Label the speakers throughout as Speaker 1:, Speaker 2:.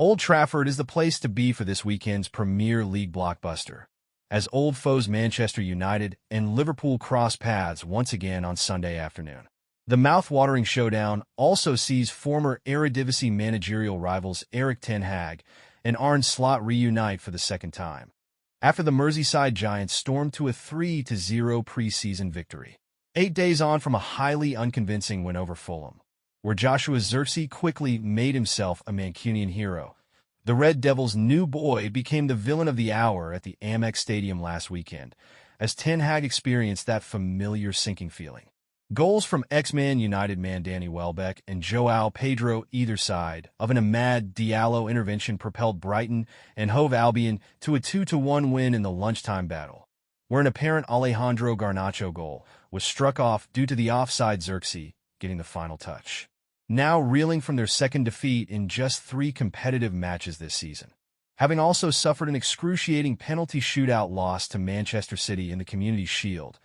Speaker 1: Old Trafford is the place to be for this weekend's Premier League blockbuster, as old foes Manchester United and Liverpool cross paths once again on Sunday afternoon. The mouth-watering showdown also sees former Eredivisie managerial rivals Erik ten Hag and Arne Slot reunite for the second time, after the Merseyside Giants stormed to a 3-0 pre-season victory, 8 days on from a highly unconvincing win over Fulham, where Joshua Zirkzee quickly made himself a Mancunian hero. The Red Devils' new boy became the villain of the hour at the Amex Stadium last weekend, as Ten Hag experienced that familiar sinking feeling. Goals from ex-Man United man Danny Welbeck and João Pedro either side of an Amad Diallo intervention propelled Brighton and Hove Albion to a 2-1 win in the lunchtime battle, where an apparent Alejandro Garnacho goal was struck off due to the offside Zirkzee getting the final touch. Now reeling from their second defeat in just 3 competitive matches this season, having also suffered an excruciating penalty shootout loss to Manchester City in the Community Shield,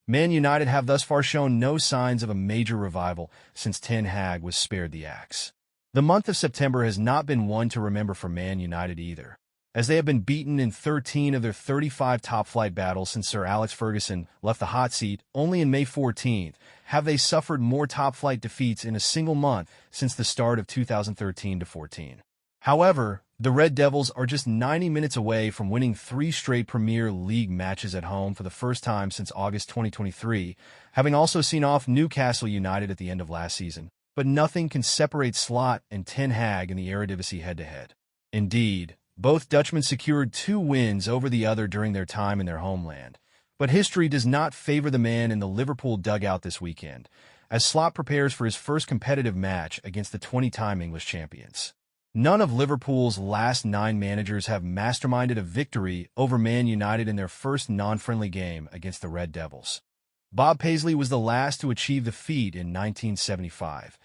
Speaker 1: Man United have thus far shown no signs of a major revival since Ten Hag was spared the axe. The month of September has not been one to remember for Man United either, as they have been beaten in 13 of their 35 top-flight battles since Sir Alex Ferguson left the hot seat. Only in May 14th have they suffered more top-flight defeats in a single month since the start of 2013-14. However, the Red Devils are just 90 minutes away from winning 3 straight Premier League matches at home for the first time since August 2023, having also seen off Newcastle United at the end of last season. But nothing can separate Slot and Ten Hag in the Eredivisie head-to-head. Indeed, both Dutchmen secured 2 wins over the other during their time in their homeland. But history does not favor the man in the Liverpool dugout this weekend, as Slot prepares for his first competitive match against the 20-time English champions. None of Liverpool's last 9 managers have masterminded a victory over Man United in their first non-friendly game against the Red Devils. Bob Paisley was the last to achieve the feat in 1975,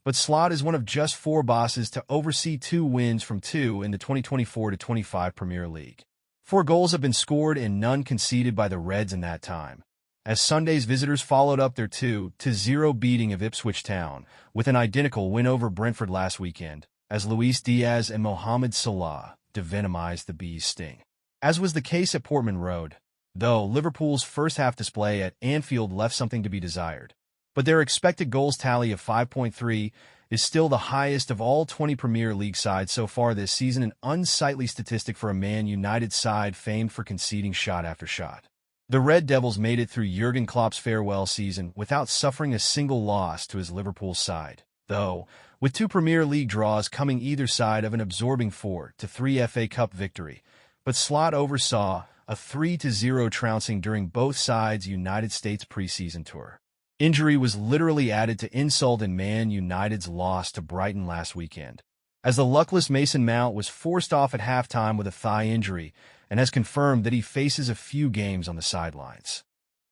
Speaker 1: but Slot is one of just 4 bosses to oversee 2 wins from 2 in the 2024-25 Premier League. 4 goals have been scored and none conceded by the Reds in that time, as Sunday's visitors followed up their 2-0 beating of Ipswich Town with an identical win over Brentford last weekend, as Luis Diaz and Mohamed Salah devenomized the Bees' sting. As was the case at Portman Road, though Liverpool's first-half display at Anfield left something to be desired. But their expected goals tally of 5.3 is still the highest of all 20 Premier League sides so far this season, an unsightly statistic for a Man United side famed for conceding shot after shot. The Red Devils made it through Jurgen Klopp's farewell season without suffering a single loss to his Liverpool side, though, with 2 Premier League draws coming either side of an absorbing 4-3 FA Cup victory, but Slot oversaw a 3-0 trouncing during both sides' United States preseason tour. Injury was literally added to insult in Man United's loss to Brighton last weekend, as the luckless Mason Mount was forced off at halftime with a thigh injury and has confirmed that he faces a few games on the sidelines.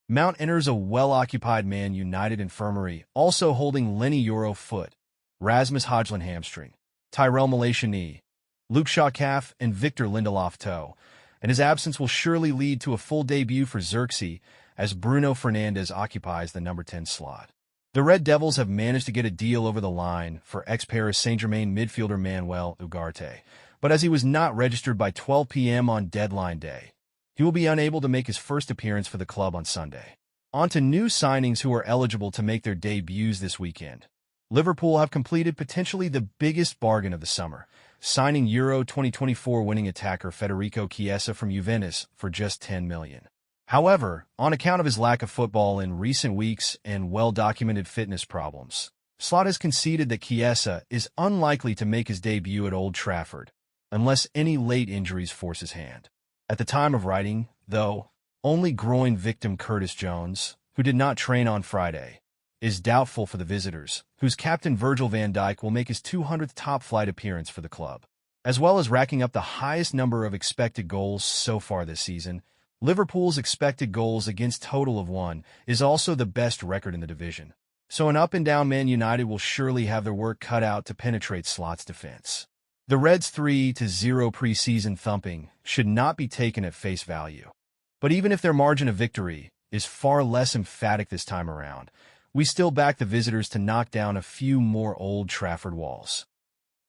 Speaker 1: Mount enters a well-occupied Man United infirmary, also holding Lenny Yoro foot, Rasmus Højlund hamstring, Tyrell Malacia knee, Luke Shaw calf, and Victor Lindelof toe, and his absence will surely lead to a full debut for Zirkzee as Bruno Fernandes occupies the number 10 slot. The Red Devils have managed to get a deal over the line for ex-Paris Saint-Germain midfielder Manuel Ugarte, but as he was not registered by 12 p.m. on deadline day, he will be unable to make his first appearance for the club on Sunday. On to new signings who are eligible to make their debuts this weekend. Liverpool have completed potentially the biggest bargain of the summer, signing Euro 2024 winning attacker Federico Chiesa from Juventus for just $10 million. However, on account of his lack of football in recent weeks and well-documented fitness problems, Slot has conceded that Chiesa is unlikely to make his debut at Old Trafford, unless any late injuries force his hand. At the time of writing, though, only groin victim Curtis Jones, who did not train on Friday, is doubtful for the visitors, whose captain Virgil van Dijk will make his 200th top-flight appearance for the club. As well as racking up the highest number of expected goals so far this season, Liverpool's expected goals against total of 1 is also the best record in the division. So an up-and-down Man United will surely have their work cut out to penetrate Slot's defense. The Reds' 3-0 preseason thumping should not be taken at face value. But even if their margin of victory is far less emphatic this time around, we still back the visitors to knock down a few more Old Trafford walls.